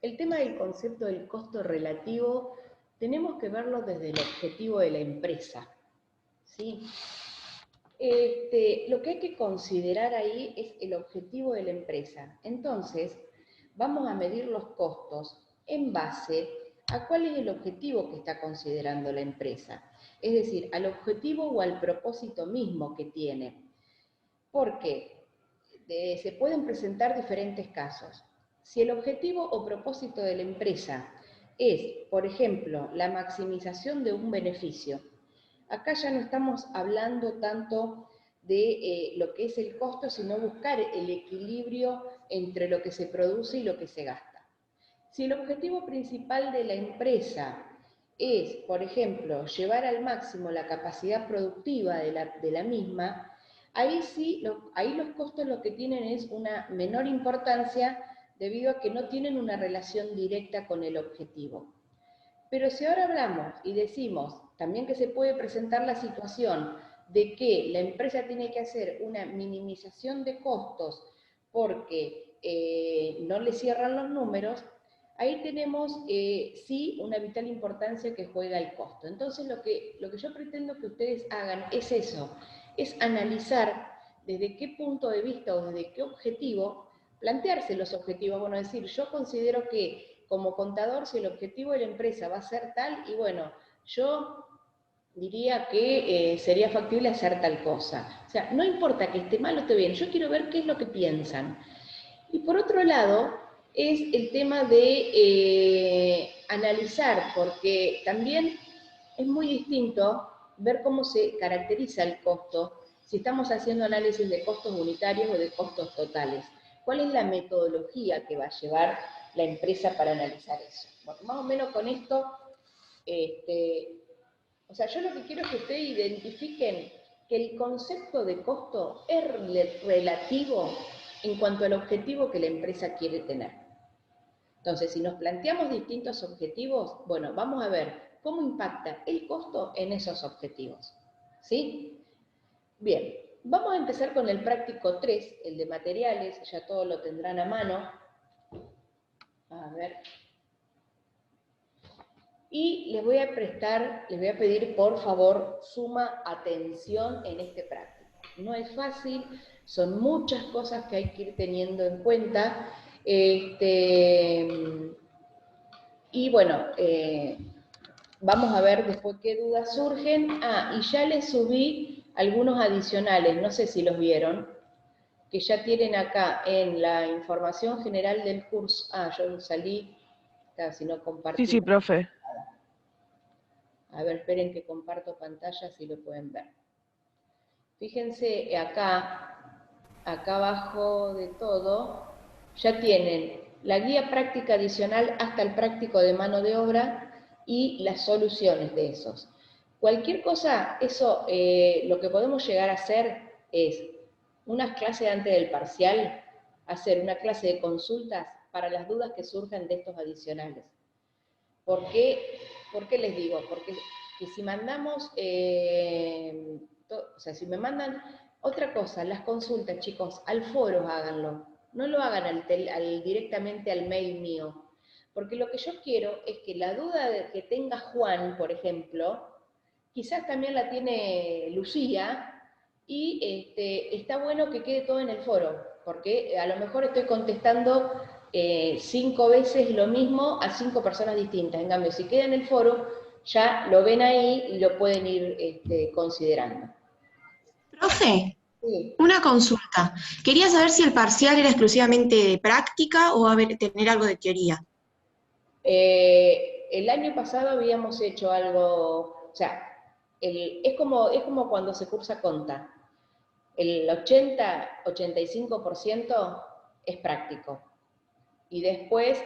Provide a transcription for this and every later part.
El tema del concepto del costo relativo tenemos que verlo desde el objetivo de la empresa, ¿sí? Lo que hay que considerar ahí es el objetivo de la empresa. Entonces, vamos a medir los costos en base a cuál es el objetivo que está considerando la empresa. Es decir, al objetivo o al propósito mismo que tiene. Porque se pueden presentar diferentes casos. Si el objetivo o propósito de la empresa es, por ejemplo, la maximización de un beneficio, acá ya no estamos hablando tanto de lo que es el costo, sino buscar el equilibrio entre lo que se produce y lo que se gasta. Si el objetivo principal de la empresa es, por ejemplo, llevar al máximo la capacidad productiva de la misma, ahí sí, ahí los costos lo que tienen es una menor importancia debido a que no tienen una relación directa con el objetivo. Pero si ahora hablamos y decimos también que se puede presentar la situación de que la empresa tiene que hacer una minimización de costos porque no le cierran los números, ahí tenemos sí una vital importancia que juega el costo. Entonces lo que yo pretendo que ustedes hagan es eso, es analizar desde qué punto de vista o desde qué objetivo, plantearse los objetivos, bueno, decir, yo considero que como contador, si el objetivo de la empresa va a ser tal, y bueno, yo diría que sería factible hacer tal cosa. O sea, no importa que esté mal o esté bien, yo quiero ver qué es lo que piensan. Y por otro lado, es el tema de analizar, porque también es muy distinto ver cómo se caracteriza el costo, si estamos haciendo análisis de costos unitarios o de costos totales. ¿Cuál es la metodología que va a llevar la empresa para analizar eso? Bueno, más o menos con esto, o sea, yo lo que quiero es que ustedes identifiquen que el concepto de costo es relativo en cuanto al objetivo que la empresa quiere tener. Entonces, si nos planteamos distintos objetivos, bueno, vamos a ver cómo impacta el costo en esos objetivos. ¿Sí? Bien, vamos a empezar con el práctico 3, el de materiales, ya todo lo tendrán a mano. A ver. Y les voy a pedir por favor suma atención en este práctico. No es fácil, son muchas cosas que hay que ir teniendo en cuenta. Y bueno, vamos a ver después qué dudas surgen. Ah, y ya les subí algunos adicionales, no sé si los vieron, que ya tienen acá en la información general del curso. Ah, yo salí, si no compartí. Sí, profe. A ver, esperen que comparto pantalla si lo pueden ver. Fíjense acá abajo de todo, ya tienen la guía práctica adicional hasta el práctico de mano de obra y las soluciones de esos. Cualquier cosa, eso lo que podemos llegar a hacer es unas clases antes del parcial, hacer una clase de consultas para las dudas que surjan de estos adicionales. ¿Por qué les digo? Porque si mandamos, o sea, si me mandan otra cosa, las consultas, chicos, al foro háganlo. No lo hagan directamente al mail mío. Porque lo que yo quiero es que la duda que tenga Juan, por ejemplo, quizás también la tiene Lucía, y está bueno que quede todo en el foro, porque a lo mejor estoy contestando 5 veces lo mismo a 5 personas distintas. En cambio, si queda en el foro, ya lo ven ahí y lo pueden ir considerando. Profe, Sí. una consulta. Quería saber si el parcial era exclusivamente de práctica o tener algo de teoría. El año pasado habíamos hecho algo, o sea, es como cuando se cursa conta. El 80-85% es práctico. Y después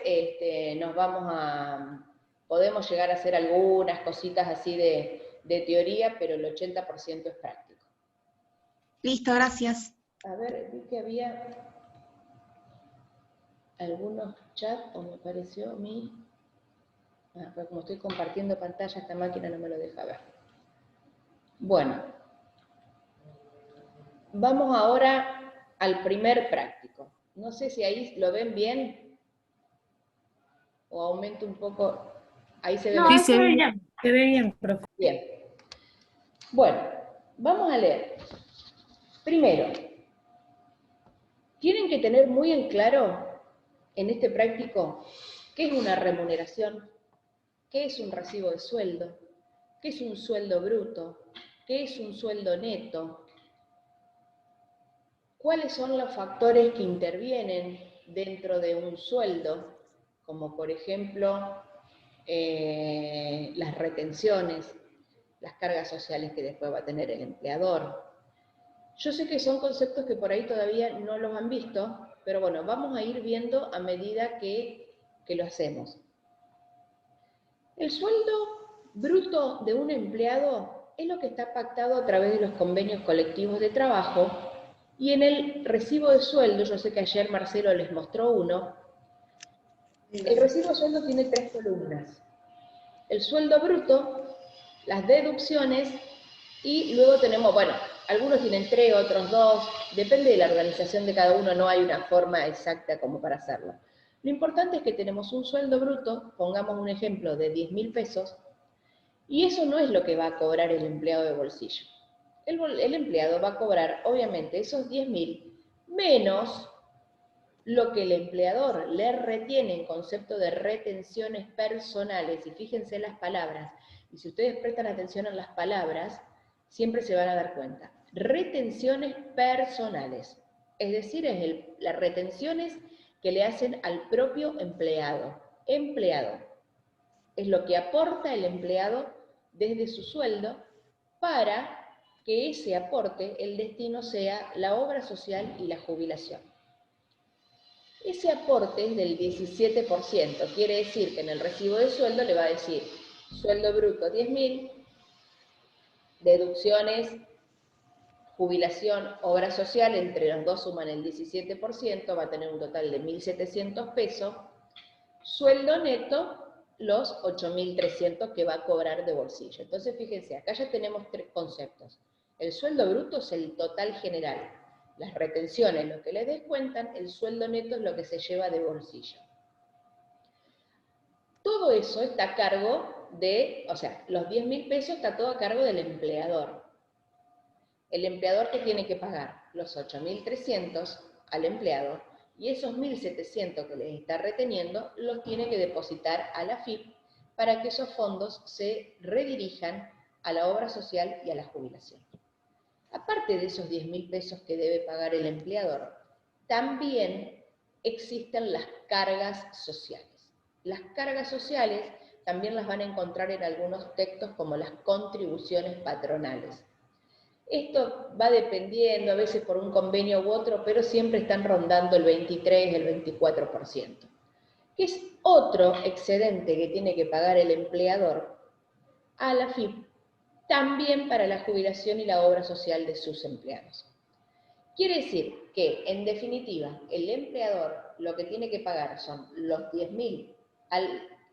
podemos llegar a hacer algunas cositas así de teoría, pero el 80% es práctico. Listo, gracias. A ver, vi que había algunos chats, o me pareció a mí. Pero como estoy compartiendo pantalla, esta máquina no me lo deja ver. Bueno, vamos ahora al primer práctico. No sé si ahí lo ven bien. o aumento un poco. Ahí se ve no, mejor. se ve bien, profe. Bien. Bueno, vamos a leer. Primero, tienen que tener muy en claro en este práctico qué es una remuneración, qué es un recibo de sueldo, qué es un sueldo bruto, qué es un sueldo neto, cuáles son los factores que intervienen dentro de un sueldo, como por ejemplo las retenciones, las cargas sociales que después va a tener el empleador. Yo sé que son conceptos que por ahí todavía no los han visto, pero bueno, vamos a ir viendo a medida que lo hacemos. El sueldo bruto de un empleado es lo que está pactado a través de los convenios colectivos de trabajo, y en el recibo de sueldo, yo sé que ayer Marcelo les mostró uno, el recibo de sueldo tiene 3 columnas. El sueldo bruto, las deducciones, y luego tenemos, bueno, algunos tienen 3, otros 2, depende de la organización de cada uno, no hay una forma exacta como para hacerlo. Lo importante es que tenemos un sueldo bruto, pongamos un ejemplo de 10.000 pesos, y eso no es lo que va a cobrar el empleado de bolsillo. El empleado va a cobrar, obviamente, esos 10.000 menos lo que el empleador le retiene en concepto de retenciones personales, y fíjense las palabras, y si ustedes prestan atención a las palabras, siempre se van a dar cuenta. Retenciones personales, es decir, es las retenciones que le hacen al propio empleado. Empleado. Es lo que aporta el empleado desde su sueldo para que ese aporte, el destino sea la obra social y la jubilación. Ese aporte es del 17%, quiere decir que en el recibo de sueldo le va a decir sueldo bruto 10.000, deducciones, jubilación, obra social, entre los dos suman el 17%, va a tener un total de 1.700 pesos, sueldo neto, los 8.300 que va a cobrar de bolsillo. Entonces, fíjense, acá ya tenemos 3 conceptos. El sueldo bruto es el total general. Las retenciones, lo que le descuentan, el sueldo neto es lo que se lleva de bolsillo. Todo eso está a cargo de, o sea, los 10.000 pesos está todo a cargo del empleador. El empleador que tiene que pagar los 8.300 al empleado, y esos 1.700 que les está reteniendo los tiene que depositar a la AFIP para que esos fondos se redirijan a la obra social y a la jubilación. Aparte de esos 10.000 pesos que debe pagar el empleador, también existen las cargas sociales. Las cargas sociales también las van a encontrar en algunos textos como las contribuciones patronales. Esto va dependiendo, a veces por un convenio u otro, pero siempre están rondando el 23, el 24%, que es otro excedente que tiene que pagar el empleador a la AFIP, también para la jubilación y la obra social de sus empleados. Quiere decir que, en definitiva, el empleador lo que tiene que pagar son los 10.000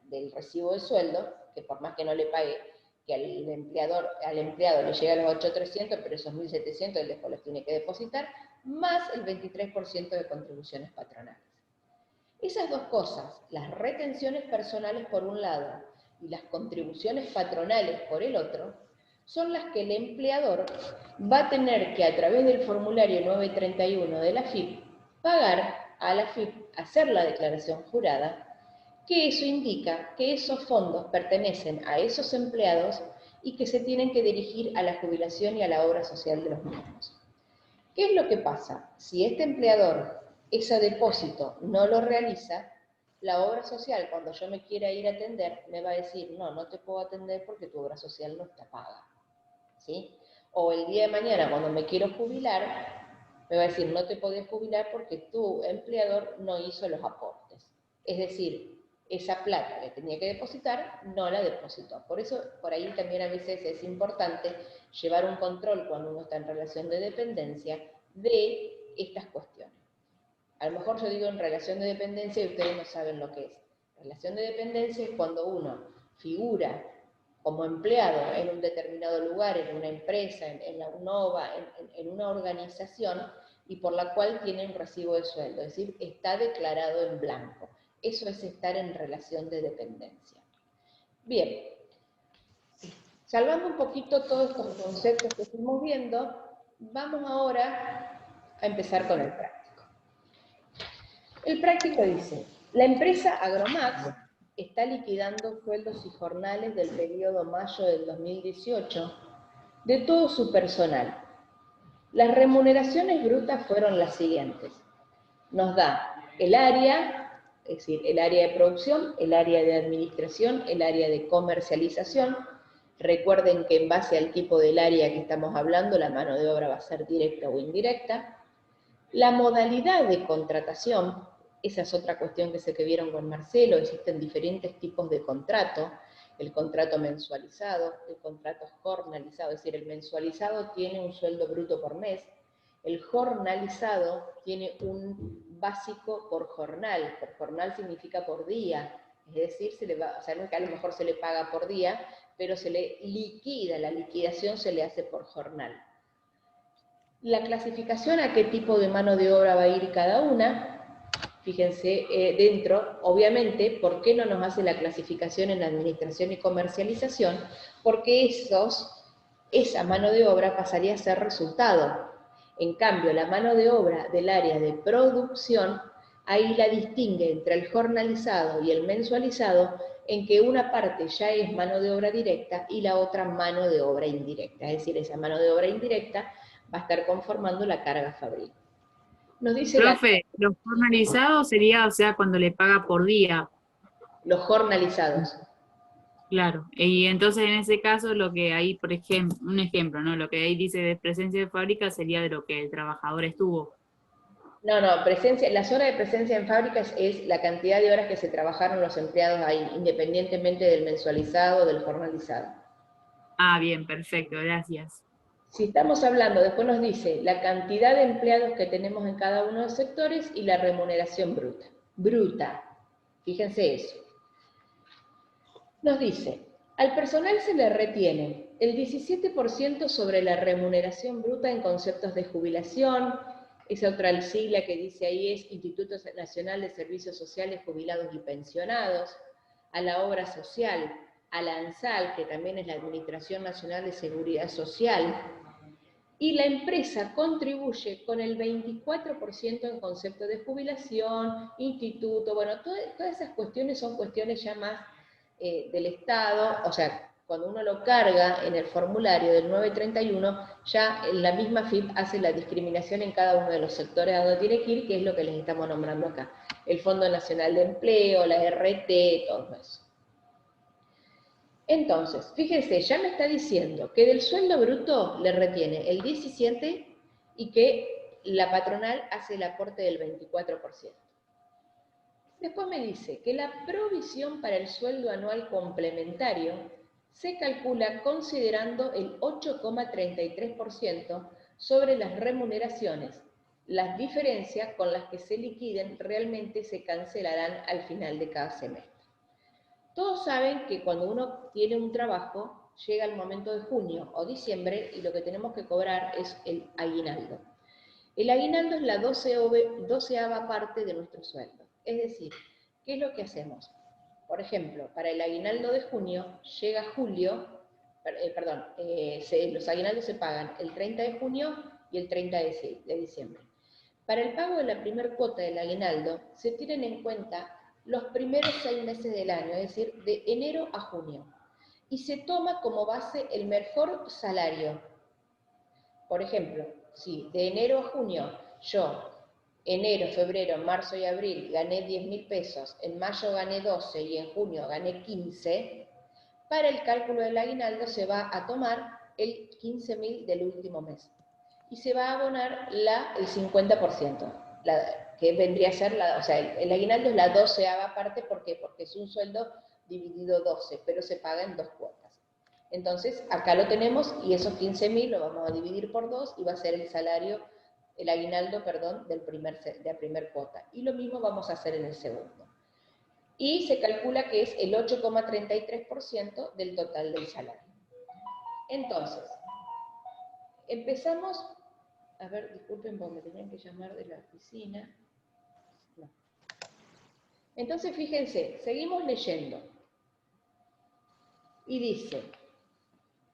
del recibo de sueldo, que por más que no le pague, que al empleado le llega a los 8.300, pero esos 1.700 él después los tiene que depositar, más el 23% de contribuciones patronales. Esas dos cosas, las retenciones personales por un lado y las contribuciones patronales por el otro, son las que el empleador va a tener que, a través del formulario 931 de la AFIP, pagar a la AFIP, hacer la declaración jurada, que eso indica que esos fondos pertenecen a esos empleados y que se tienen que dirigir a la jubilación y a la obra social de los mismos. ¿Qué es lo que pasa? Si este empleador ese depósito no lo realiza, la obra social, cuando yo me quiera ir a atender, me va a decir, no, no te puedo atender porque tu obra social no está paga. ¿Sí? O el día de mañana, cuando me quiero jubilar, me va a decir, no te podés jubilar porque tu empleador no hizo los aportes. Es decir, esa plata que tenía que depositar, no la depositó. Por eso, por ahí también a veces es importante llevar un control cuando uno está en relación de dependencia de estas cuestiones. A lo mejor yo digo en relación de dependencia y ustedes no saben lo que es. Relación de dependencia es cuando uno figura como empleado en un determinado lugar, en una empresa, en la UNOVA, en una organización, y por la cual tiene un recibo de sueldo, es decir, está declarado en blanco. Eso es estar en relación de dependencia. Bien, salvando un poquito todos estos conceptos que estuvimos viendo, vamos ahora a empezar con el práctico. El práctico dice, la empresa Agromax está liquidando sueldos y jornales del periodo mayo del 2018 de todo su personal. Las remuneraciones brutas fueron las siguientes. Nos da el área, es decir, el área de producción, el área de administración, el área de comercialización. Recuerden que en base al tipo del área que estamos hablando, la mano de obra va a ser directa o indirecta. La modalidad de contratación, esa es otra cuestión que vieron con Marcelo, existen diferentes tipos de contrato, el contrato mensualizado, el contrato jornalizado, es decir, el mensualizado tiene un sueldo bruto por mes, el jornalizado tiene un básico por jornal significa por día, es decir, o sea, no es que a lo mejor se le paga por día, pero se le liquida, la liquidación se le hace por jornal. La clasificación a qué tipo de mano de obra va a ir cada una, fíjense dentro, obviamente, ¿por qué no nos hace la clasificación en administración y comercialización? Porque esa mano de obra pasaría a ser resultado. En cambio, la mano de obra del área de producción, ahí la distingue entre el jornalizado y el mensualizado, en que una parte ya es mano de obra directa y la otra mano de obra indirecta. Es decir, esa mano de obra indirecta va a estar conformando la carga fabril. Nos dice Profe, los formalizados sería, o sea, cuando le paga por día. los jornalizados. Claro. Y entonces en ese caso lo que ahí, por ejemplo, un ejemplo, ¿no? Lo que ahí dice de presencia de fábrica sería de lo que el trabajador estuvo. No, las horas de presencia en fábricas es la cantidad de horas que se trabajaron los empleados ahí, independientemente del mensualizado o del jornalizado. Ah, bien, perfecto, gracias. Si estamos hablando, después nos dice la cantidad de empleados que tenemos en cada uno de los sectores y la remuneración bruta. Bruta, fíjense eso. Nos dice, al personal se le retiene el 17% sobre la remuneración bruta en conceptos de jubilación, esa otra sigla que dice ahí es Instituto Nacional de Servicios Sociales, Jubilados y Pensionados, a la obra social, a la ANSAL, que también es la Administración Nacional de Seguridad Social, y la empresa contribuye con el 24% en concepto de jubilación, instituto, bueno, todas esas cuestiones son cuestiones ya más del Estado, o sea, cuando uno lo carga en el formulario del 931, ya la misma FIP hace la discriminación en cada uno de los sectores a donde tiene que ir, que es lo que les estamos nombrando acá. El Fondo Nacional de Empleo, la RT, todo eso. Entonces, fíjense, ya me está diciendo que del sueldo bruto le retiene el 17% y que la patronal hace el aporte del 24%. Después me dice que la provisión para el sueldo anual complementario se calcula considerando el 8,33% sobre las remuneraciones. Las diferencias con las que se liquiden realmente se cancelarán al final de cada semestre. Todos saben que cuando uno tiene un trabajo, llega el momento de junio o diciembre y lo que tenemos que cobrar es el aguinaldo. El aguinaldo es la 12ª parte de nuestro sueldo. Es decir, ¿qué es lo que hacemos? Por ejemplo, para el aguinaldo de junio, llega julio, los aguinaldos se pagan el 30 de junio y el 30 de diciembre. Para el pago de la primera cuota del aguinaldo, se tienen en cuenta los primeros 6 meses del año, es decir, de enero a junio. Y se toma como base el mejor salario. Por ejemplo, si de enero a junio yo, enero, febrero, marzo y abril gané 10.000 pesos, en mayo gané 12 y en junio gané 15, para el cálculo del aguinaldo se va a tomar el 15.000 del último mes. Y se va a abonar el 50%, que vendría a ser, o sea, el aguinaldo es la 12ª parte, ¿por qué? Porque es un sueldo dividido 12, pero se paga en 2 cuotas. Entonces, acá lo tenemos y esos 15.000 lo vamos a dividir por 2 y va a ser el salario, el aguinaldo, perdón, de la primer cuota. Y lo mismo vamos a hacer en el segundo. Y se calcula que es el 8,33% del total del salario. Entonces, empezamos. A ver, disculpen, porque me tenían que llamar de la oficina. No. Entonces, fíjense, seguimos leyendo. Y dice,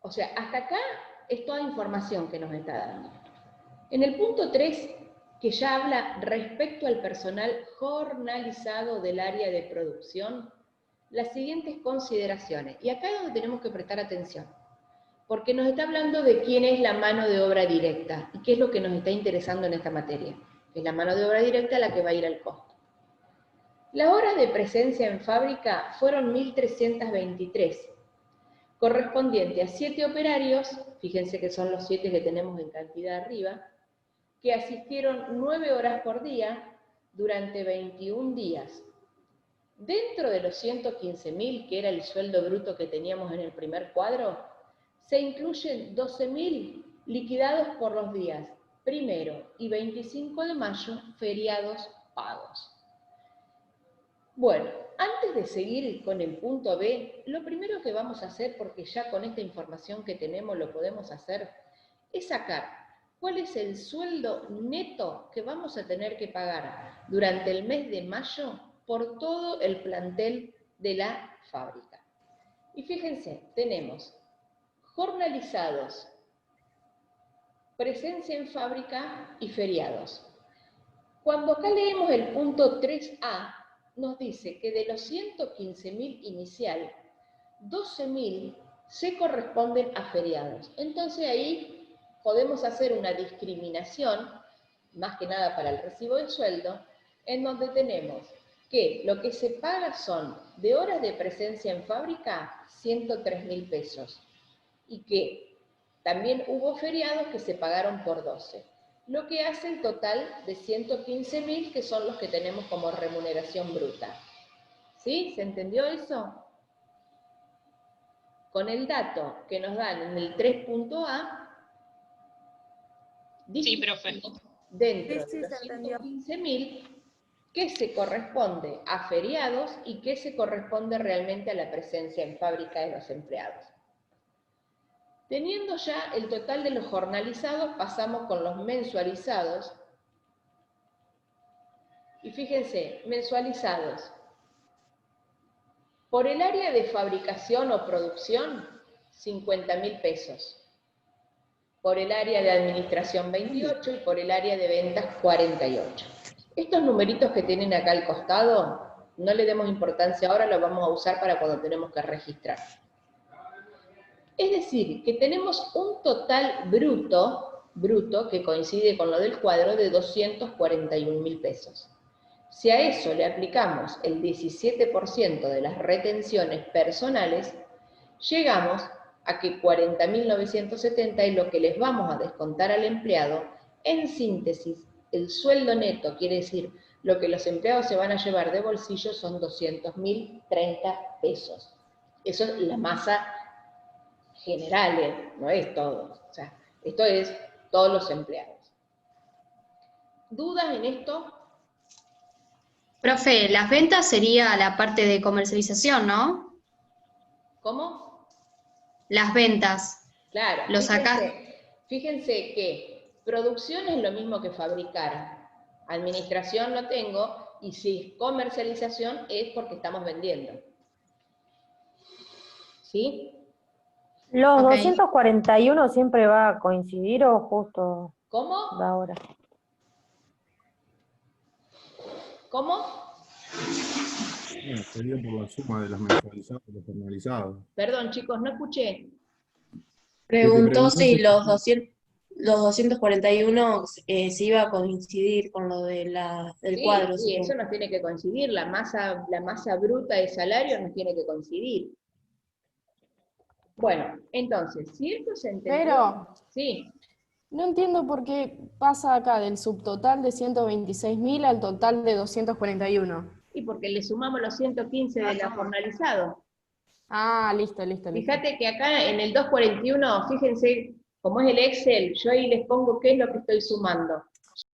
o sea, hasta acá es toda información que nos está dando. En el punto 3, que ya habla respecto al personal jornalizado del área de producción, las siguientes consideraciones. Y acá es donde tenemos que prestar atención, porque nos está hablando de quién es la mano de obra directa y qué es lo que nos está interesando en esta materia, que es la mano de obra directa la que va a ir al costo. Las horas de presencia en fábrica fueron 1.323, correspondiente a 7 operarios, fíjense que son los 7 que tenemos en cantidad arriba, que asistieron 9 horas por día durante 21 días. Dentro de los 115.000, que era el sueldo bruto que teníamos en el primer cuadro, se incluyen 12.000 liquidados por los días 1 y 25 de mayo, feriados pagos. Bueno, antes de seguir con el punto B, lo primero que vamos a hacer, porque ya con esta información que tenemos lo podemos hacer, es sacar cuál es el sueldo neto que vamos a tener que pagar durante el mes de mayo por todo el plantel de la fábrica. Y fíjense, tenemos jornalizados, presencia en fábrica y feriados. Cuando acá leemos el punto 3A, nos dice que de los 115.000 inicial, 12.000 se corresponden a feriados. Entonces ahí podemos hacer una discriminación, más que nada para el recibo de sueldo, en donde tenemos que lo que se paga son de horas de presencia en fábrica, 103.000 pesos, y que también hubo feriados que se pagaron por 12. Lo que hace el total de 115.000, que son los que tenemos como remuneración bruta. ¿Sí? ¿Se entendió eso? Con el dato que nos dan en el 3.A, sí, profe. Dentro de los 115.000, ¿qué se corresponde a feriados y qué se corresponde realmente a la presencia en fábrica de los empleados? Teniendo ya el total de los jornalizados, pasamos con los mensualizados. Y fíjense, mensualizados. Por el área de fabricación o producción, 50.000 pesos. Por el área de administración, 28, y por el área de ventas, 48. Estos numeritos que tienen acá al costado, no le demos importancia ahora, los vamos a usar para cuando tenemos que registrar. Es decir, que tenemos un total bruto, que coincide con lo del cuadro, de 241.000 pesos. Si a eso le aplicamos el 17% de las retenciones personales, llegamos a que 40.970 es lo que les vamos a descontar al empleado. En síntesis, el sueldo neto, quiere decir, lo que los empleados se van a llevar de bolsillo son 200.030 pesos. Eso es la masa general, no es todo. O sea, esto es todos los empleados. ¿Dudas en esto? Profe, las ventas sería la parte de comercialización, ¿no? ¿Cómo? Las ventas. Claro. Lo sacás. Fíjense que producción es lo mismo que fabricar. Administración no tengo, y si es comercialización es porque estamos vendiendo. ¿Sí? ¿Los Ok. 241 siempre va a coincidir o justo ¿Cómo? de ahora? ¿Cómo? Bueno, sería por la suma de las mensualizadas y los formalizados. Perdón, chicos, no escuché. Preguntó si si- los 241 se iba a coincidir con lo de del Sí, cuadro. sí, eso supongo. nos tiene que coincidir. La masa bruta de salario nos tiene que coincidir. Bueno, entonces, si esto se entendió... Pero Sí, no entiendo por qué pasa acá del subtotal de 126.000 al total de 241. y porque le sumamos los 115 de la jornalizado. Ah, listo. Fíjate que acá en el 241, fíjense, como es el Excel, yo ahí les pongo qué es lo que estoy sumando.